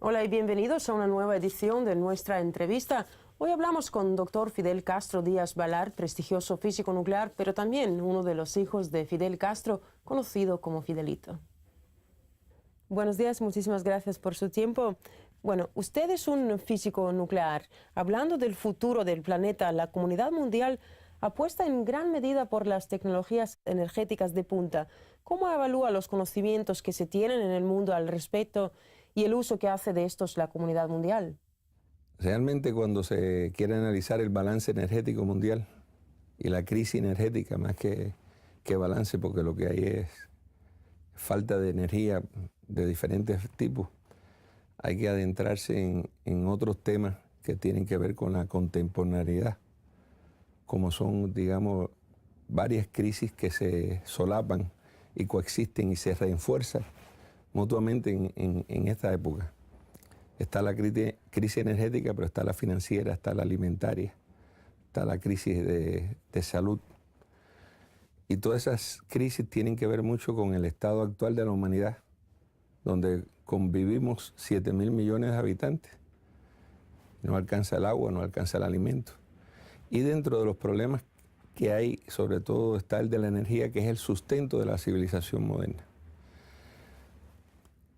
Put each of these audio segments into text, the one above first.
Hola y bienvenidos a una nueva edición de nuestra entrevista. Hoy hablamos con Dr. Fidel Castro Díaz Balart, prestigioso físico nuclear, pero también uno de los hijos de Fidel Castro, conocido como Fidelito. Buenos días, muchísimas gracias por su tiempo. Bueno, usted es un físico nuclear. Hablando del futuro del planeta, la comunidad mundial apuesta en gran medida por las tecnologías energéticas de punta. ¿Cómo evalúa los conocimientos que se tienen en el mundo al respecto y el uso que hace de estos la comunidad mundial? Realmente cuando se quiere analizar el balance energético mundial y la crisis energética, más que balance, porque lo que hay es falta de energía de diferentes tipos, hay que adentrarse en otros temas que tienen que ver con la contemporaneidad, como son, digamos, varias crisis que se solapan y coexisten y se refuerzan mutuamente en esta época. Está la crisis energética, pero está la financiera, está la alimentaria, está la crisis de salud. Y todas esas crisis tienen que ver mucho con el estado actual de la humanidad, donde convivimos 7.000 millones de habitantes. No alcanza el agua, no alcanza el alimento. Y dentro de los problemas que hay, sobre todo está el de la energía, que es el sustento de la civilización moderna.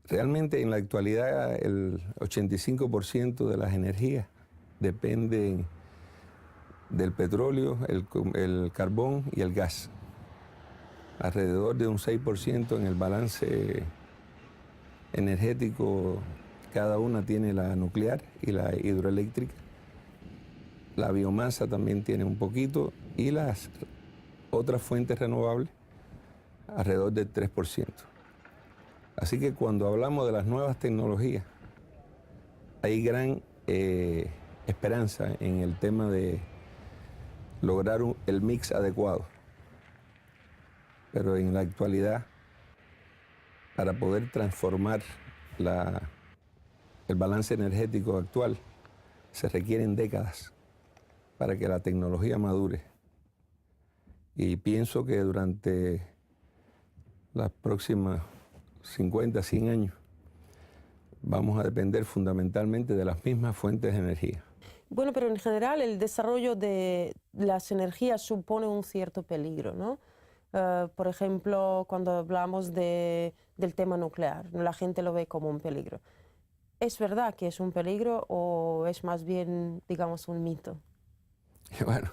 Realmente en la actualidad el 85% de las energías dependen del petróleo, el carbón y el gas. Alrededor de un 6% en el balance energético, cada una tiene la nuclear y la hidroeléctrica. La biomasa también tiene un poquito y las otras fuentes renovables alrededor del 3%. Así que cuando hablamos de las nuevas tecnologías, hay gran esperanza en el tema de lograr el mix adecuado. Pero en la actualidad, para poder transformar el balance energético actual, se requieren décadas para que la tecnología madure. Y pienso que durante las próximas 50, 100 años, vamos a depender fundamentalmente de las mismas fuentes de energía. Bueno, pero en general el desarrollo de las energías supone un cierto peligro, ¿no? Por ejemplo, cuando hablamos del tema nuclear, la gente lo ve como un peligro. ¿Es verdad que es un peligro o es más bien, digamos, un mito? Bueno,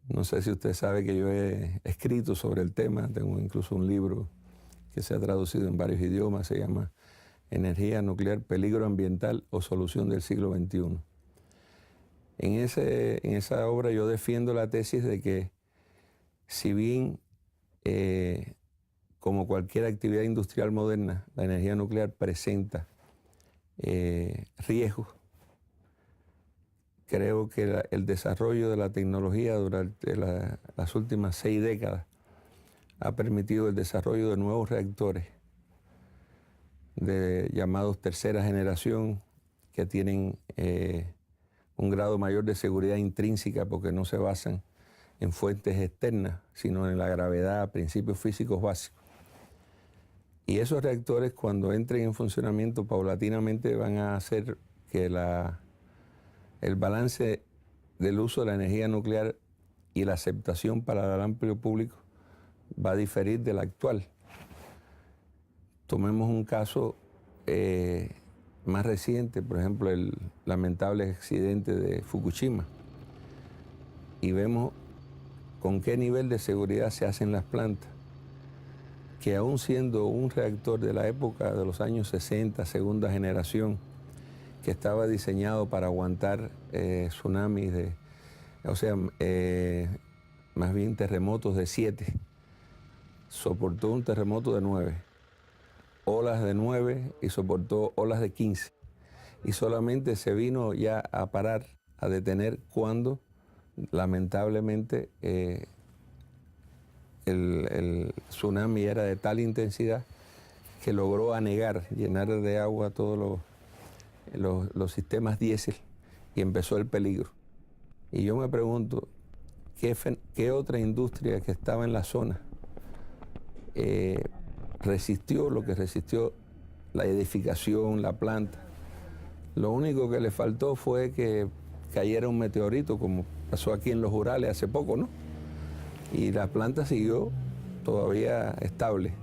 no sé si usted sabe que yo he escrito sobre el tema, tengo incluso un libro que se ha traducido en varios idiomas, se llama Energía nuclear, peligro ambiental o solución del siglo XXI. En esa obra yo defiendo la tesis de que si bien como cualquier actividad industrial moderna, la energía nuclear presenta riesgos, creo que el desarrollo de la tecnología durante las últimas 6 décadas ha permitido el desarrollo de nuevos reactores llamados tercera generación, que tienen un grado mayor de seguridad intrínseca porque no se basan en fuentes externas, sino en la gravedad, principios físicos básicos. Y esos reactores, cuando entren en funcionamiento, paulatinamente van a hacer que el balance del uso de la energía nuclear y la aceptación para el amplio público va a diferir del actual. Tomemos un caso más reciente, por ejemplo, el lamentable accidente de Fukushima, y vemos con qué nivel de seguridad se hacen las plantas, que aún siendo un reactor de la época de los años 60, segunda generación, que estaba diseñado para aguantar tsunamis, más bien terremotos de 7, soportó un terremoto de 9, olas de 9 y soportó olas de 15. Y solamente se vino ya a parar, a detener cuando lamentablemente el tsunami era de tal intensidad que logró anegar, llenar de agua todos los sistemas diésel y empezó el peligro. Y yo me pregunto, ¿qué otra industria que estaba en la zona resistió lo que resistió la edificación, la planta. Lo único que le faltó fue que cayera un meteorito, como pasó aquí en los Urales hace poco, ¿no? Y la planta siguió todavía estable.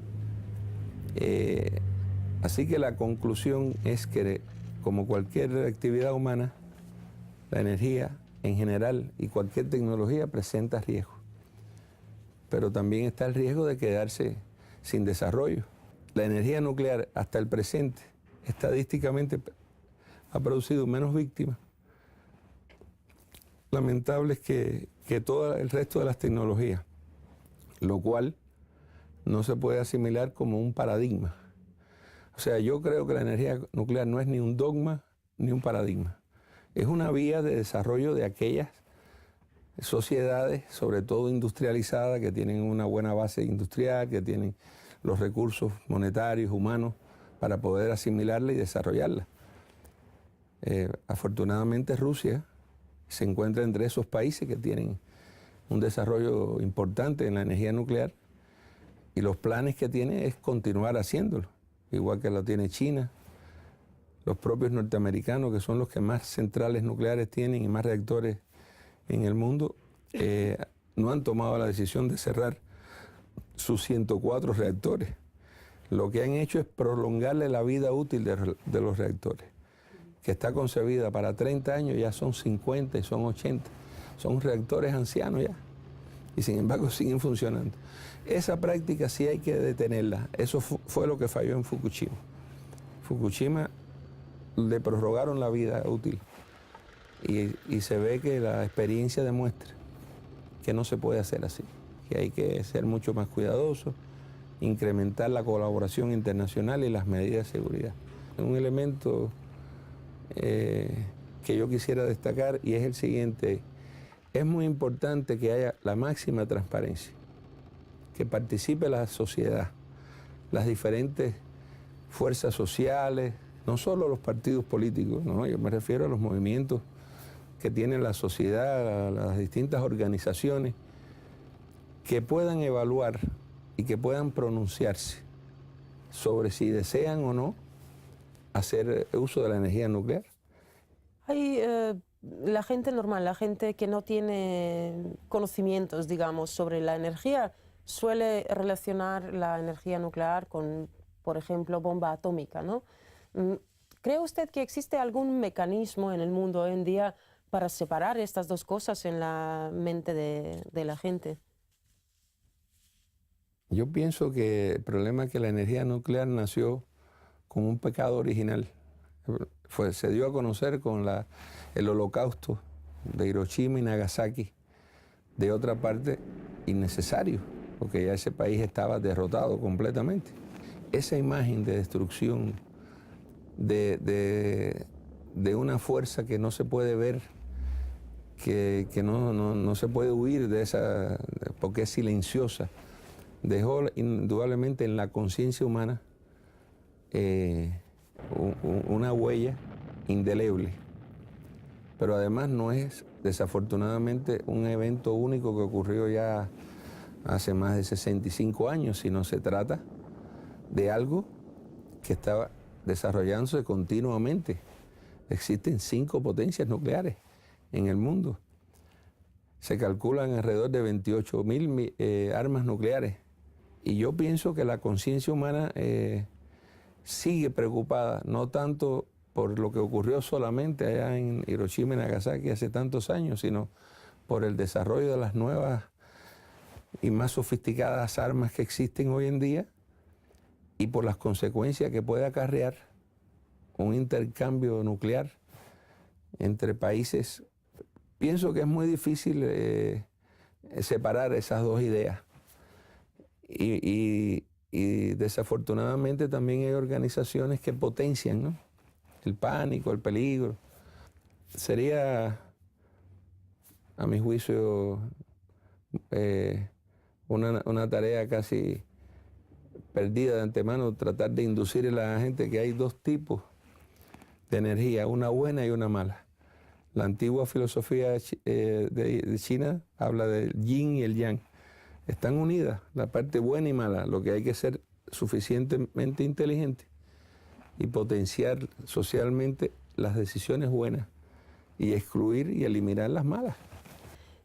Así que la conclusión es que, como cualquier actividad humana, la energía en general y cualquier tecnología presenta riesgos. Pero también está el riesgo de quedarse sin desarrollo. La energía nuclear hasta el presente, estadísticamente, ha producido menos víctimas lamentables que todo el resto de las tecnologías, lo cual no se puede asimilar como un paradigma. O sea, yo creo que la energía nuclear no es ni un dogma ni un paradigma. Es una vía de desarrollo de aquellas sociedades, sobre todo industrializadas, que tienen una buena base industrial, que tienen los recursos monetarios, humanos, para poder asimilarla y desarrollarla. Afortunadamente Rusia se encuentra entre esos países que tienen un desarrollo importante en la energía nuclear y los planes que tiene es continuar haciéndolo, igual que lo tiene China, los propios norteamericanos, que son los que más centrales nucleares tienen y más reactores en el mundo, no han tomado la decisión de cerrar sus 104 reactores. Lo que han hecho es prolongarle la vida útil de los reactores, que está concebida para 30 años, ya son 50 y son 80. Son reactores ancianos ya, y sin embargo siguen funcionando. Esa práctica sí hay que detenerla. Eso fue lo que falló en Fukushima. Fukushima le prorrogaron la vida útil y se ve que la experiencia demuestra que no se puede hacer así, que hay que ser mucho más cuidadosos, incrementar la colaboración internacional y las medidas de seguridad. Un elemento que yo quisiera destacar y es el siguiente: es muy importante que haya la máxima transparencia, que participe la sociedad, las diferentes fuerzas sociales, no solo los partidos políticos, ¿no? Yo me refiero a los movimientos que tiene la sociedad, a las distintas organizaciones, que puedan evaluar y que puedan pronunciarse sobre si desean o no hacer uso de la energía nuclear. Hay la gente normal, la gente que no tiene conocimientos, digamos, sobre la energía, suele relacionar la energía nuclear con, por ejemplo, bomba atómica, ¿no? ¿Cree usted que existe algún mecanismo en el mundo hoy en día para separar estas dos cosas en la mente de la gente? Yo pienso que el problema es que la energía nuclear nació con un pecado original. Se dio a conocer con el holocausto de Hiroshima y Nagasaki. De otra parte, innecesario, porque ya ese país estaba derrotado completamente. Esa imagen de destrucción, de una fuerza que no se puede ver, que no se puede huir de esa, porque es silenciosa, dejó indudablemente en la conciencia humana una huella indeleble. Pero además no es, desafortunadamente, un evento único que ocurrió ya hace más de 65 años, sino se trata de algo que estaba desarrollándose continuamente. Existen 5 potencias nucleares en el mundo. Se calculan alrededor de 28.000 armas nucleares. Y yo pienso que la conciencia humana sigue preocupada, no tanto por lo que ocurrió solamente allá en Hiroshima y Nagasaki hace tantos años, sino por el desarrollo de las nuevas y más sofisticadas armas que existen hoy en día y por las consecuencias que puede acarrear un intercambio nuclear entre países. Pienso que es muy difícil separar esas dos ideas. Y desafortunadamente también hay organizaciones que potencian, ¿no?, el pánico, el peligro. Sería, a mi juicio, una tarea casi perdida de antemano tratar de inducir a la gente que hay 2 tipos de energía, una buena y una mala. La antigua filosofía de China habla del yin y el yang. Están unidas, la parte buena y mala. Lo que hay que ser suficientemente inteligente y potenciar socialmente las decisiones buenas y excluir y eliminar las malas.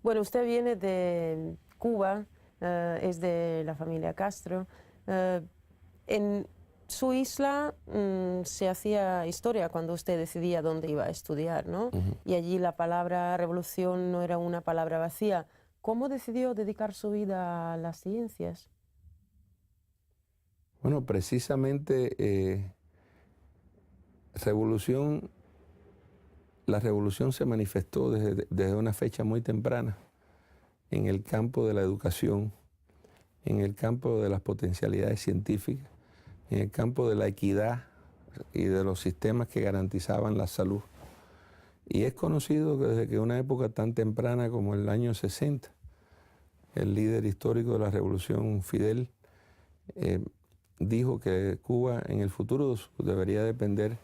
Bueno, usted viene de Cuba, es de la familia Castro. En su isla se hacía historia cuando usted decidía dónde iba a estudiar, ¿no? Y allí la palabra revolución no era una palabra vacía. ¿Cómo decidió dedicar su vida a las ciencias? Bueno, precisamente la revolución se manifestó desde una fecha muy temprana en el campo de la educación, en el campo de las potencialidades científicas, en el campo de la equidad y de los sistemas que garantizaban la salud. Y es conocido que desde que una época tan temprana como el año 60, el líder histórico de la revolución, Fidel, dijo que Cuba en el futuro debería depender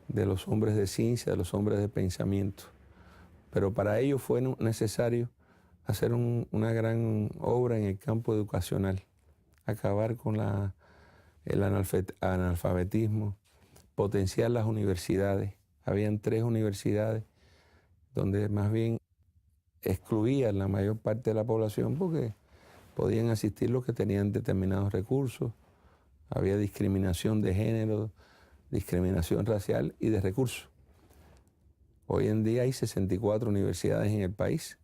de los hombres de ciencia, de los hombres de pensamiento. Pero para ello fue necesario hacer una gran obra en el campo educacional, acabar con el analfabetismo, potenciar las universidades. Habían 3 universidades donde más bien excluían la mayor parte de la población porque podían asistir los que tenían determinados recursos. Había discriminación de género, discriminación racial y de recursos. Hoy en día hay 64 universidades en el país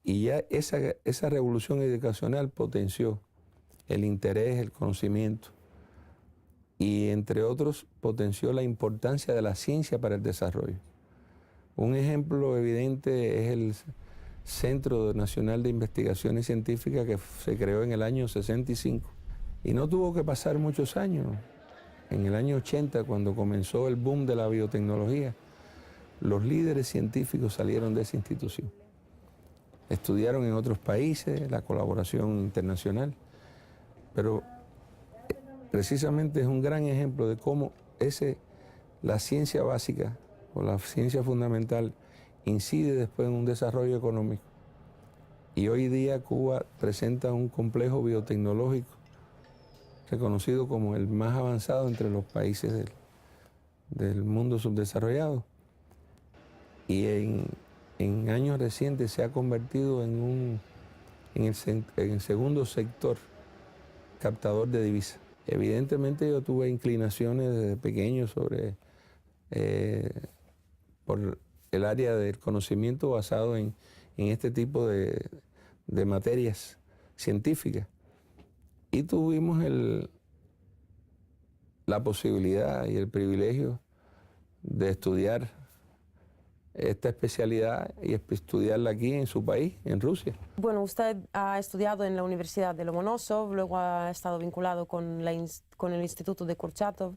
y ya esa revolución educacional potenció el interés, el conocimiento y, entre otros, potenció la importancia de la ciencia para el desarrollo. Un ejemplo evidente es el Centro Nacional de Investigaciones Científicas que se creó en el año 65 y no tuvo que pasar muchos años. En el año 80, cuando comenzó el boom de la biotecnología, los líderes científicos salieron de esa institución. Estudiaron en otros países, la colaboración internacional, pero precisamente es un gran ejemplo de cómo la ciencia básica o la ciencia fundamental incide después en un desarrollo económico. Y hoy día Cuba presenta un complejo biotecnológico reconocido como el más avanzado entre los países del mundo subdesarrollado. Y en años recientes se ha convertido en el segundo sector captador de divisas. Evidentemente yo tuve inclinaciones desde pequeño por el área del conocimiento basado en este tipo de materias científicas. Y tuvimos la posibilidad y el privilegio de estudiar esta especialidad y estudiarla aquí en su país, en Rusia. Bueno, usted ha estudiado en la Universidad de Lomonosov, luego ha estado vinculado con el Instituto de Kurchatov.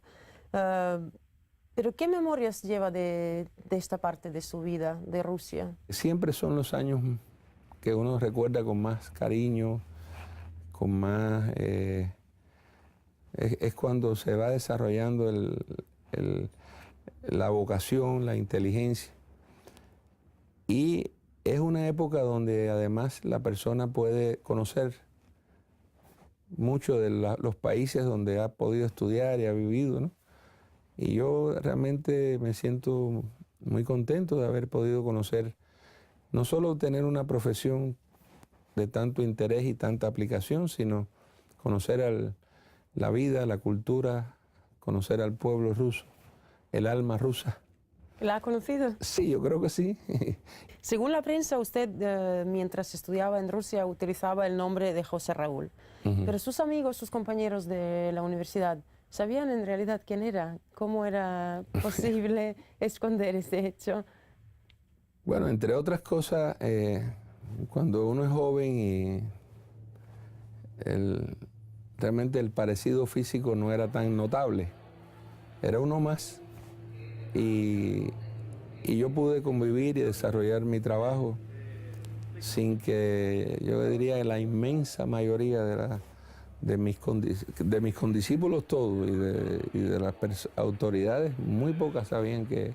¿Pero qué memorias lleva de esta parte de su vida, de Rusia? Siempre son los años que uno recuerda con más cariño, con más... es cuando se va desarrollando la vocación, la inteligencia. Y es una época donde además la persona puede conocer mucho de los países donde ha podido estudiar y ha vivido, ¿no? Y yo realmente me siento muy contento de haber podido conocer, no solo tener una profesión de tanto interés y tanta aplicación, sino conocer la vida, la cultura, conocer al pueblo ruso, el alma rusa. ¿La ha conocido? Sí, yo creo que sí. Según la prensa, usted mientras estudiaba en Rusia utilizaba el nombre de José Raúl. Pero sus amigos, sus compañeros de la universidad, ¿sabían en realidad quién era? ¿Cómo era posible esconder ese hecho? Bueno, entre otras cosas, cuando uno es joven y realmente el parecido físico no era tan notable, era uno más. Y yo pude convivir y desarrollar mi trabajo sin que, yo diría, la inmensa mayoría de mis condiscípulos todos y de las autoridades, muy pocas sabían que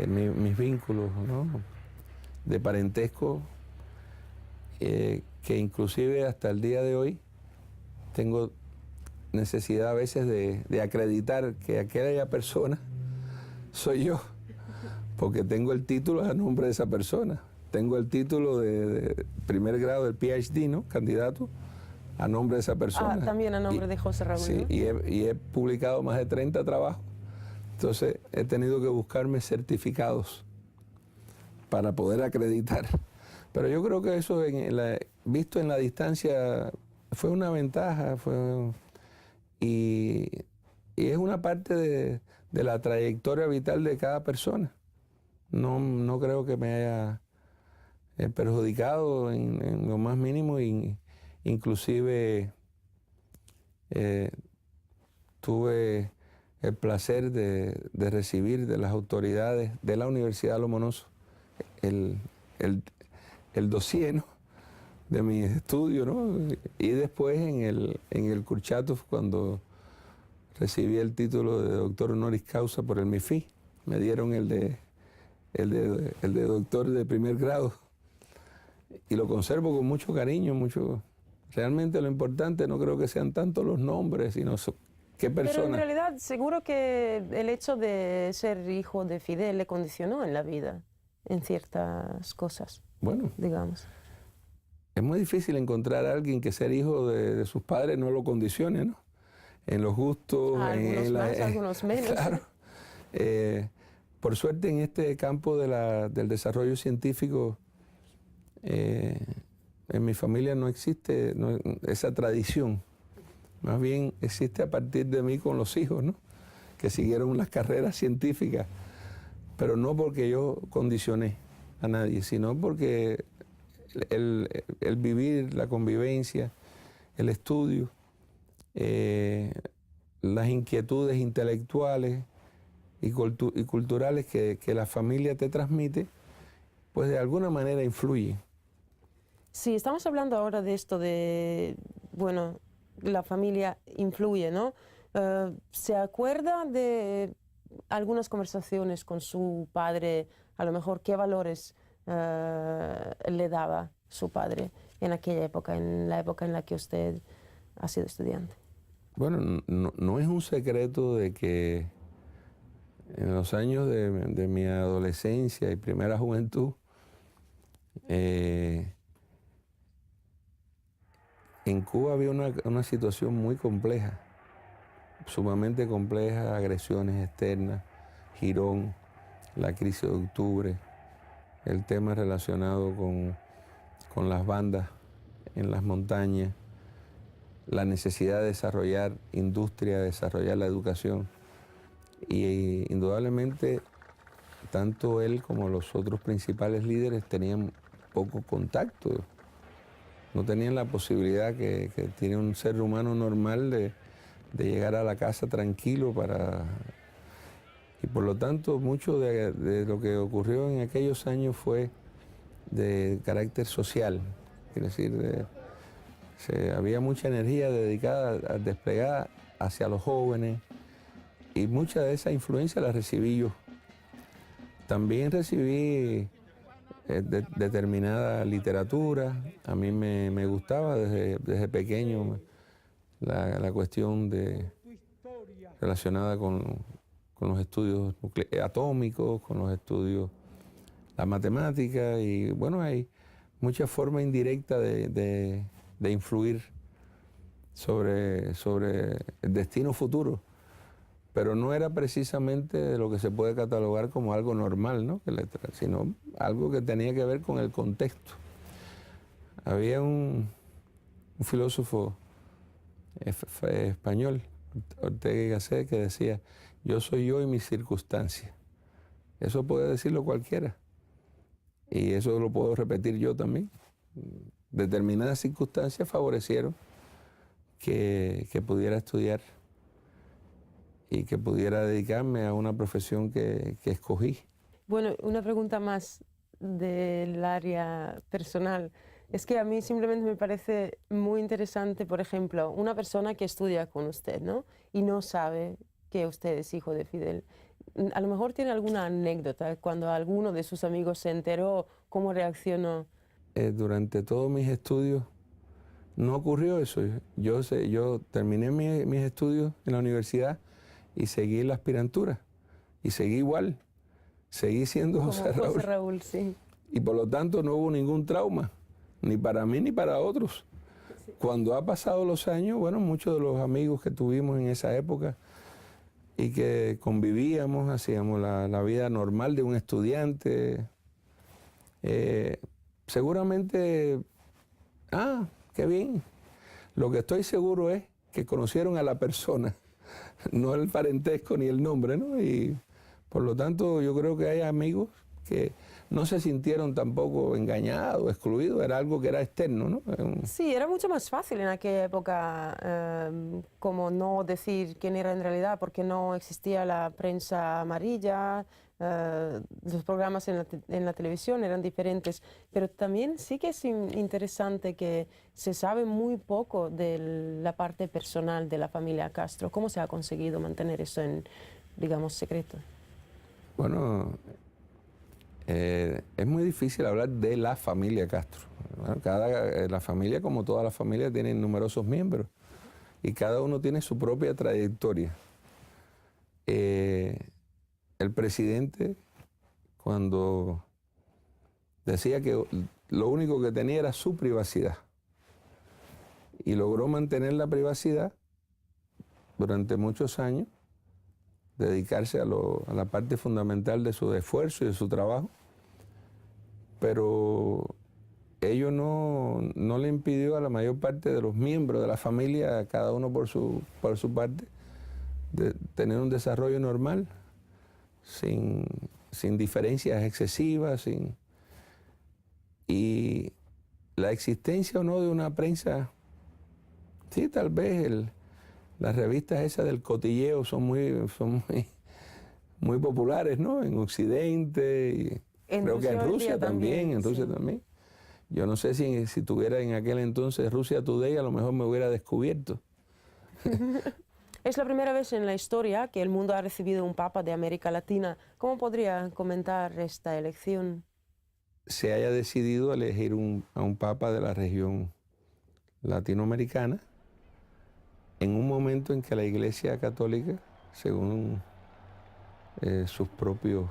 mis vínculos, ¿no?, de parentesco, que inclusive hasta el día de hoy tengo necesidad a veces de acreditar que aquella persona soy yo, porque tengo el título a nombre de esa persona. Tengo el título de primer grado del PhD, ¿no? Candidato, a nombre de esa persona. Ah, también a nombre de José Raúl, sí, ¿no? y he publicado más de 30 trabajos. Entonces he tenido que buscarme certificados para poder acreditar. Pero yo creo que eso, visto en la distancia, fue una ventaja. Y es una parte de la trayectoria vital de cada persona. No creo que me haya perjudicado en lo más mínimo. Inclusive tuve el placer de recibir de las autoridades de la Universidad Lomonosov el dossier, ¿no?, de mis estudios, ¿no? Y después en el Kurchatov, cuando recibí el título de doctor honoris causa por el MIFI, me dieron el de doctor de primer grado. Y lo conservo con mucho cariño, Realmente lo importante no creo que sean tanto los nombres, sino qué persona. Pero en realidad seguro que el hecho de ser hijo de Fidel le condicionó en la vida, en ciertas cosas, bueno, digamos. Es muy difícil encontrar a alguien que ser hijo de sus padres no lo condicione, ¿no? En los gustos, Algunos más, algunos menos. Claro. Por suerte en este campo del desarrollo científico, en mi familia no existe esa tradición. Más bien existe a partir de mí con los hijos, ¿no?, que siguieron las carreras científicas, pero no porque yo condicioné a nadie, sino porque el vivir, la convivencia, el estudio, las inquietudes intelectuales y culturales que la familia te transmite, pues de alguna manera influye. Sí, estamos hablando ahora de esto de, bueno, la familia influye, ¿no? ¿Se acuerda de algunas conversaciones con su padre, a lo mejor qué valores le daba su padre en aquella época, en la época en la que usted ha sido estudiante? Bueno, no es un secreto de que en los años de mi adolescencia y primera juventud, en Cuba había una situación muy compleja, sumamente compleja, agresiones externas, Girón, la crisis de octubre, el tema relacionado con las bandas en las montañas, la necesidad de desarrollar industria, desarrollar la educación. Y indudablemente tanto él como los otros principales líderes tenían poco contacto. No tenían la posibilidad que tiene un ser humano normal de llegar a la casa tranquilo y por lo tanto mucho de lo que ocurrió en aquellos años fue de carácter social. Es decir, había mucha energía dedicada, desplegada hacia los jóvenes, y mucha de esa influencia la recibí yo. También recibí determinada literatura. A mí me gustaba desde pequeño la cuestión relacionada con los estudios atómicos, con los estudios, la matemática, y bueno, hay mucha forma indirecta de influir sobre el destino futuro. Pero no era precisamente lo que se puede catalogar como algo normal, ¿no?, sino algo que tenía que ver con el contexto. Había un filósofo español, Ortega y Gasset, que decía: yo soy yo y mis circunstancias. Eso puede decirlo cualquiera. Y eso lo puedo repetir yo también. Determinadas circunstancias favorecieron que pudiera estudiar y que pudiera dedicarme a una profesión que escogí. Bueno, una pregunta más del área personal. Es que a mí simplemente me parece muy interesante, por ejemplo, una persona que estudia con usted, ¿no?, y no sabe que usted es hijo de Fidel. A lo mejor tiene alguna anécdota cuando alguno de sus amigos se enteró, ¿cómo reaccionó? Durante todos mis estudios no ocurrió eso. Yo terminé mis estudios en la universidad y seguí la aspirantura. Y seguí igual. Seguí siendo Como José Raúl. José Raúl, sí. Y por lo tanto no hubo ningún trauma, ni para mí ni para otros. Cuando ha pasado los años, bueno, muchos de los amigos que tuvimos en esa época y que convivíamos, hacíamos la vida normal de un estudiante, seguramente, qué bien. Lo que estoy seguro es que conocieron a la persona, no el parentesco ni el nombre, ¿no? Y por lo tanto yo creo que hay amigos que no se sintieron tampoco engañados, excluidos, era algo que era externo, ¿no? Sí, era mucho más fácil en aquella época como no decir quién era en realidad, porque no existía la prensa amarilla, los programas en la televisión eran diferentes, pero también sí que es interesante que se sabe muy poco de la parte personal de la familia Castro. ¿Cómo se ha conseguido mantener eso en, digamos, secreto? Bueno, es muy difícil hablar de la familia Castro. Bueno, la familia, como todas las familias, tiene numerosos miembros y cada uno tiene su propia trayectoria. El presidente, cuando decía que lo único que tenía era su privacidad y logró mantener la privacidad durante muchos años, dedicarse a la parte fundamental de su esfuerzo y de su trabajo, pero ello no le impidió a la mayor parte de los miembros de la familia, cada uno por su parte, de tener un desarrollo normal, sin diferencias excesivas, y la existencia o no de una prensa, sí, tal vez las revistas esas del cotilleo son muy populares, ¿no? En Occidente, y creo que en Rusia también, en Rusia también. Yo no sé si tuviera en aquel entonces Russia Today, a lo mejor me hubiera descubierto. Es la primera vez en la historia que el mundo ha recibido un papa de América Latina. ¿Cómo podría comentar esta elección? Se haya decidido elegir a un papa de la región latinoamericana en un momento en que la Iglesia Católica, según sus propios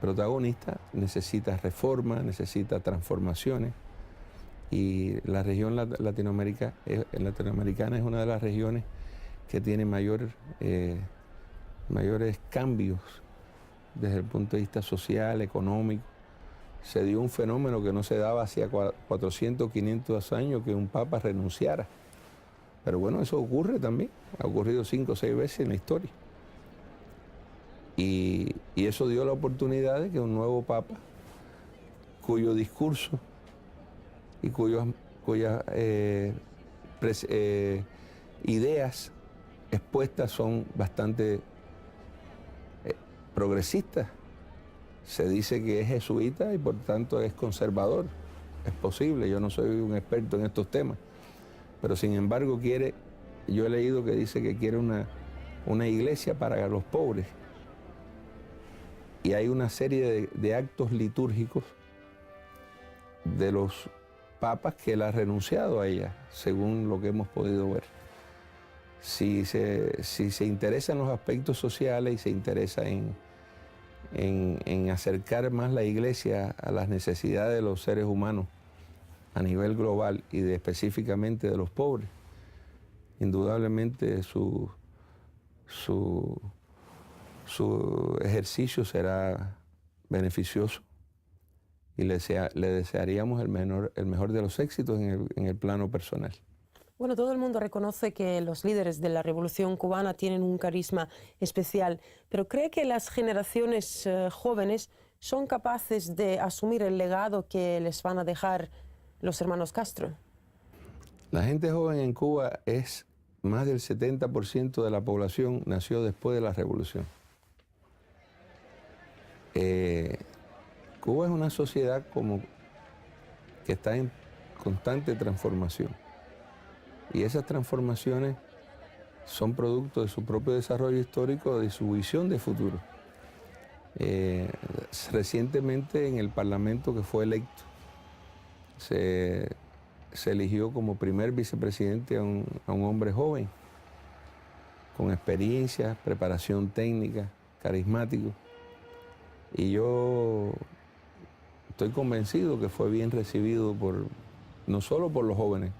protagonistas, necesita reforma, necesita transformaciones, y la región latinoamericana es una de las regiones que tiene mayores cambios desde el punto de vista social, económico. Se dio un fenómeno que no se daba hacía 400, 500 años, que un papa renunciara. Pero bueno, eso ocurre también, ha ocurrido 5 o 6 veces en la historia. Y eso dio la oportunidad de que un nuevo papa, cuyo discurso y cuyas ideas expuestas son bastante progresistas. Se dice que es jesuita y por tanto es conservador. Es posible, yo no soy un experto en estos temas. Pero sin embargo yo he leído que dice que quiere una iglesia para los pobres. Y hay una serie de actos litúrgicos de los papas que él ha renunciado a ella, según lo que hemos podido ver. Si se interesa en los aspectos sociales y se interesa en acercar más la iglesia a las necesidades de los seres humanos a nivel global y específicamente de los pobres, indudablemente su ejercicio será beneficioso y le desearíamos el mejor de los éxitos en el plano personal. Bueno, todo el mundo reconoce que los líderes de la Revolución Cubana tienen un carisma especial, pero ¿cree que las generaciones jóvenes son capaces de asumir el legado que les van a dejar los hermanos Castro? La gente joven en Cuba más del 70% de la población nació después de la Revolución. Cuba es una sociedad que está en constante transformación. Y esas transformaciones son producto de su propio desarrollo histórico, de su visión de futuro. Recientemente en el Parlamento que fue electo, se se eligió como primer vicepresidente a un hombre joven, con experiencia, preparación técnica, carismático. Y yo estoy convencido que fue bien recibido no solo por los jóvenes,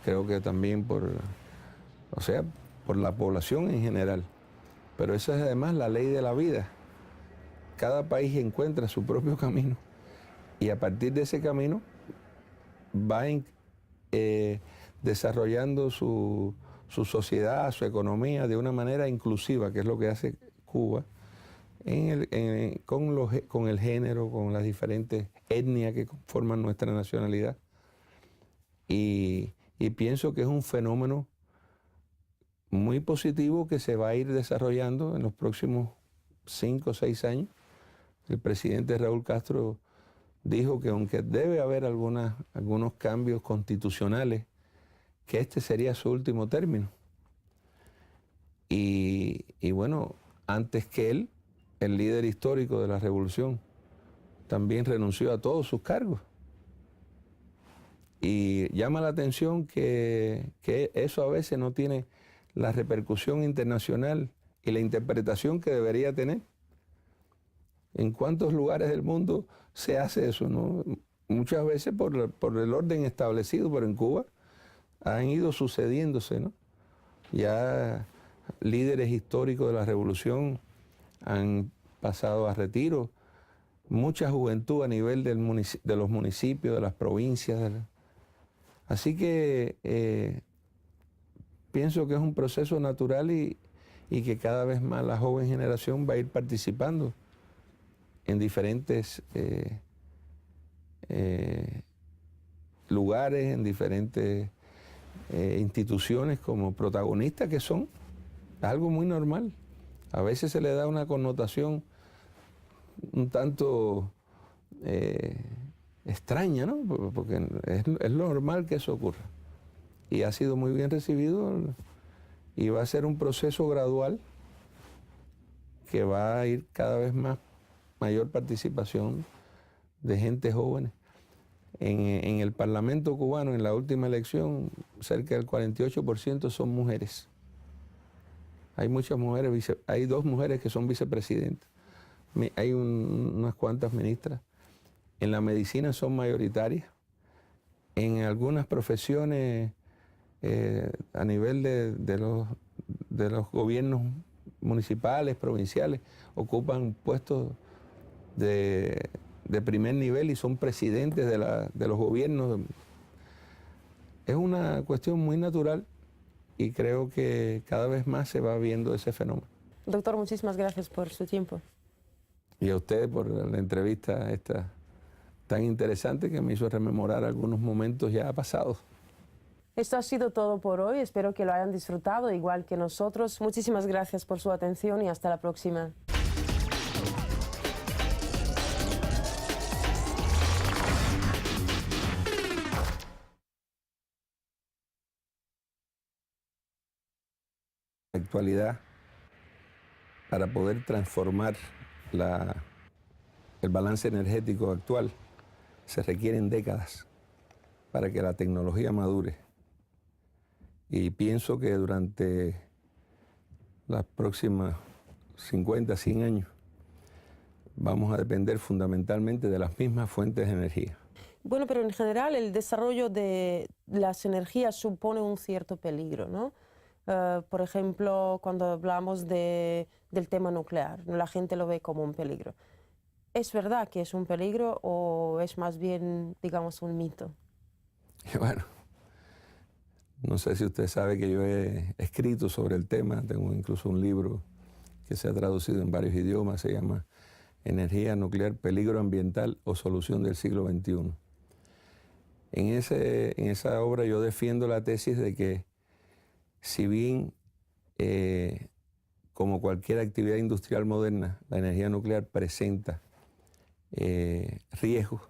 creo que también por la población en general. Pero esa es además la ley de la vida. Cada país encuentra su propio camino y a partir de ese camino va desarrollando su sociedad, su economía de una manera inclusiva, que es lo que hace Cuba, con el género, con las diferentes etnias que forman nuestra nacionalidad. Y pienso que es un fenómeno muy positivo que se va a ir desarrollando en los próximos 5 o 6 años. El presidente Raúl Castro dijo que aunque debe haber algunos cambios constitucionales, que este sería su último término. Y bueno, antes que él, el líder histórico de la revolución también renunció a todos sus cargos. Y llama la atención que eso a veces no tiene la repercusión internacional y la interpretación que debería tener. ¿En cuántos lugares del mundo se hace eso, no? Muchas veces por el orden establecido, pero en Cuba han ido sucediéndose, ¿no? Ya líderes históricos de la revolución han pasado a retiro, mucha juventud a nivel de los municipios, de las provincias. Así que pienso que es un proceso natural y que cada vez más la joven generación va a ir participando en diferentes lugares, en diferentes instituciones como protagonistas, que son algo muy normal. A veces se le da una connotación un tanto extraña, ¿no? Porque es lo normal que eso ocurra. Y ha sido muy bien recibido y va a ser un proceso gradual que va a ir cada vez más mayor participación de gente joven. En el Parlamento cubano, en la última elección, cerca del 48% son mujeres. Hay muchas mujeres, hay 2 mujeres que son vicepresidentas, hay unas cuantas ministras. En la medicina son mayoritarias. En algunas profesiones a nivel de los gobiernos municipales, provinciales, ocupan puestos de primer nivel y son presidentes de los gobiernos. Es una cuestión muy natural y creo que cada vez más se va viendo ese fenómeno. Doctor, muchísimas gracias por su tiempo. Y a usted por la entrevista esta tan interesante que me hizo rememorar algunos momentos ya pasados. Esto ha sido todo por hoy. Espero que lo hayan disfrutado igual que nosotros. Muchísimas gracias por su atención y hasta la próxima. En la actualidad, para poder transformar el balance energético actual, se requieren décadas para que la tecnología madure. Y pienso que durante las próximas 50, 100 años vamos a depender fundamentalmente de las mismas fuentes de energía. Bueno, pero en general el desarrollo de las energías supone un cierto peligro, ¿no? Por ejemplo, cuando hablamos del tema nuclear, la gente lo ve como un peligro. ¿Es verdad que es un peligro o es más bien, digamos, un mito? Bueno, no sé si usted sabe que yo he escrito sobre el tema, tengo incluso un libro que se ha traducido en varios idiomas, se llama Energía nuclear, peligro ambiental o solución del siglo XXI. En esa obra yo defiendo la tesis de que si bien, como cualquier actividad industrial moderna, la energía nuclear presenta riesgos.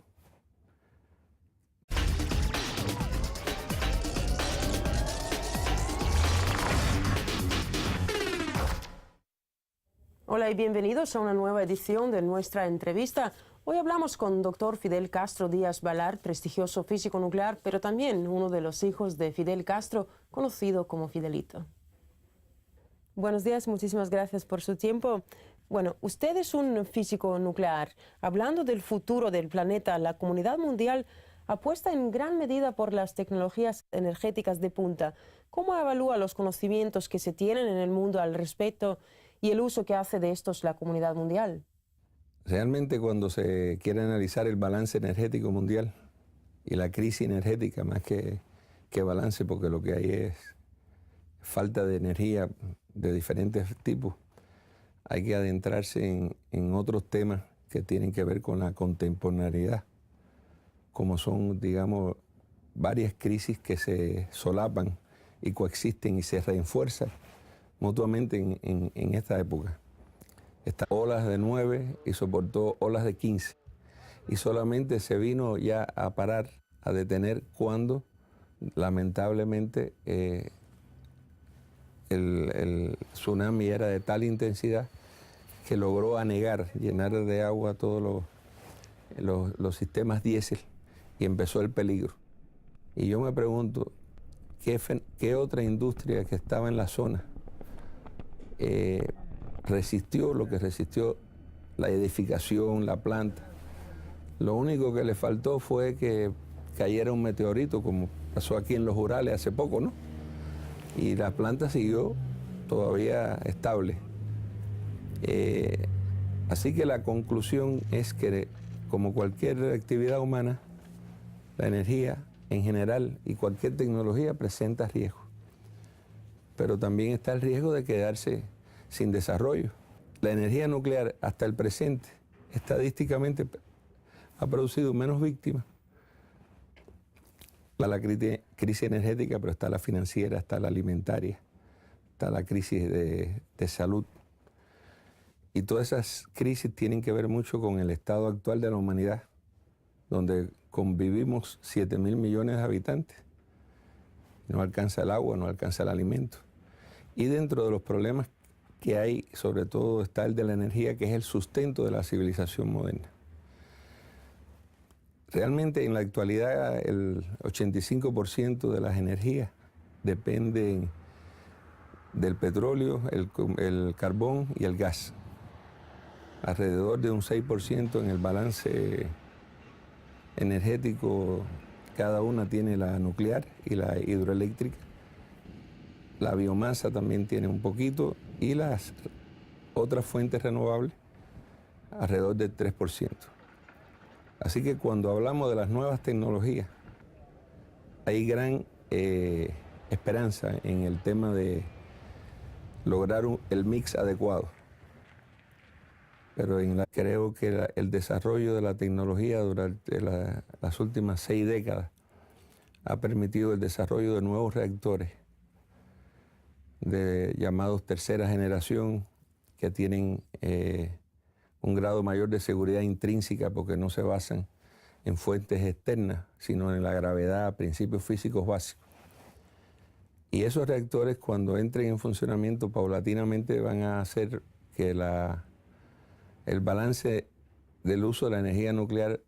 Hola y bienvenidos a una nueva edición de nuestra entrevista. Hoy hablamos con doctor Fidel Castro Díaz Balart, prestigioso físico nuclear, pero también uno de los hijos de Fidel Castro, conocido como Fidelito. Buenos días, muchísimas gracias por su tiempo. Bueno, usted es un físico nuclear. Hablando del futuro del planeta, la comunidad mundial apuesta en gran medida por las tecnologías energéticas de punta. ¿Cómo evalúa los conocimientos que se tienen en el mundo al respecto y el uso que hace de estos la comunidad mundial? Realmente cuando se quiere analizar el balance energético mundial y la crisis energética, más que balance, porque lo que hay es falta de energía de diferentes tipos, hay que adentrarse en otros temas que tienen que ver con la contemporaneidad, como son, digamos, varias crisis que se solapan y coexisten y se refuerzan mutuamente en esta época. Estas olas de 9 y soportó olas de 15. Y solamente se vino ya a parar, a detener cuando, lamentablemente, el tsunami era de tal intensidad que logró anegar, llenar de agua todos los sistemas diésel y empezó el peligro. Y yo me pregunto, ¿qué otra industria que estaba en la zona resistió lo que resistió la edificación, la planta? Lo único que le faltó fue que cayera un meteorito, como pasó aquí en los Urales hace poco, ¿no? Y la planta siguió todavía estable. Así que la conclusión es que, como cualquier actividad humana, la energía en general y cualquier tecnología presenta riesgo. Pero también está el riesgo de quedarse sin desarrollo. La energía nuclear hasta el presente, estadísticamente, ha producido menos víctimas. La crisis energética, pero está la financiera, está la alimentaria, está la crisis de salud. Y todas esas crisis tienen que ver mucho con el estado actual de la humanidad, donde convivimos 7.000 millones de habitantes. No alcanza el agua, no alcanza el alimento. Y dentro de los problemas que hay, sobre todo está el de la energía, que es el sustento de la civilización moderna. Realmente en la actualidad el 85% de las energías dependen del petróleo, el carbón y el gas. Alrededor de un 6% en el balance energético, cada una tiene la nuclear y la hidroeléctrica. La biomasa también tiene un poquito y las otras fuentes renovables alrededor del 3%. Así que cuando hablamos de las nuevas tecnologías, hay gran esperanza en el tema de lograr el mix adecuado. Pero creo que el desarrollo de la tecnología durante las últimas 6 décadas ha permitido el desarrollo de nuevos reactores llamados tercera generación, que tienen un grado mayor de seguridad intrínseca porque no se basan en fuentes externas, sino en la gravedad, principios físicos básicos. Y esos reactores, cuando entren en funcionamiento, paulatinamente van a hacer que el balance del uso de la energía nuclear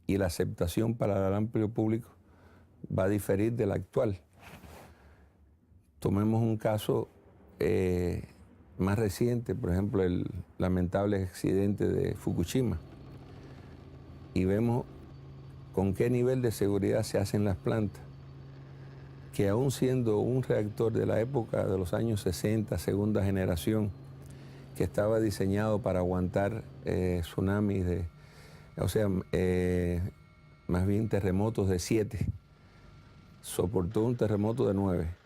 y la aceptación para el amplio público va a diferir del actual. Tomemos un caso más reciente, por ejemplo, el lamentable accidente de Fukushima, y vemos con qué nivel de seguridad se hacen las plantas, que aún siendo un reactor de la época de los años 60, segunda generación, que estaba diseñado para aguantar tsunamis, más bien terremotos de 7, soportó un terremoto de 9.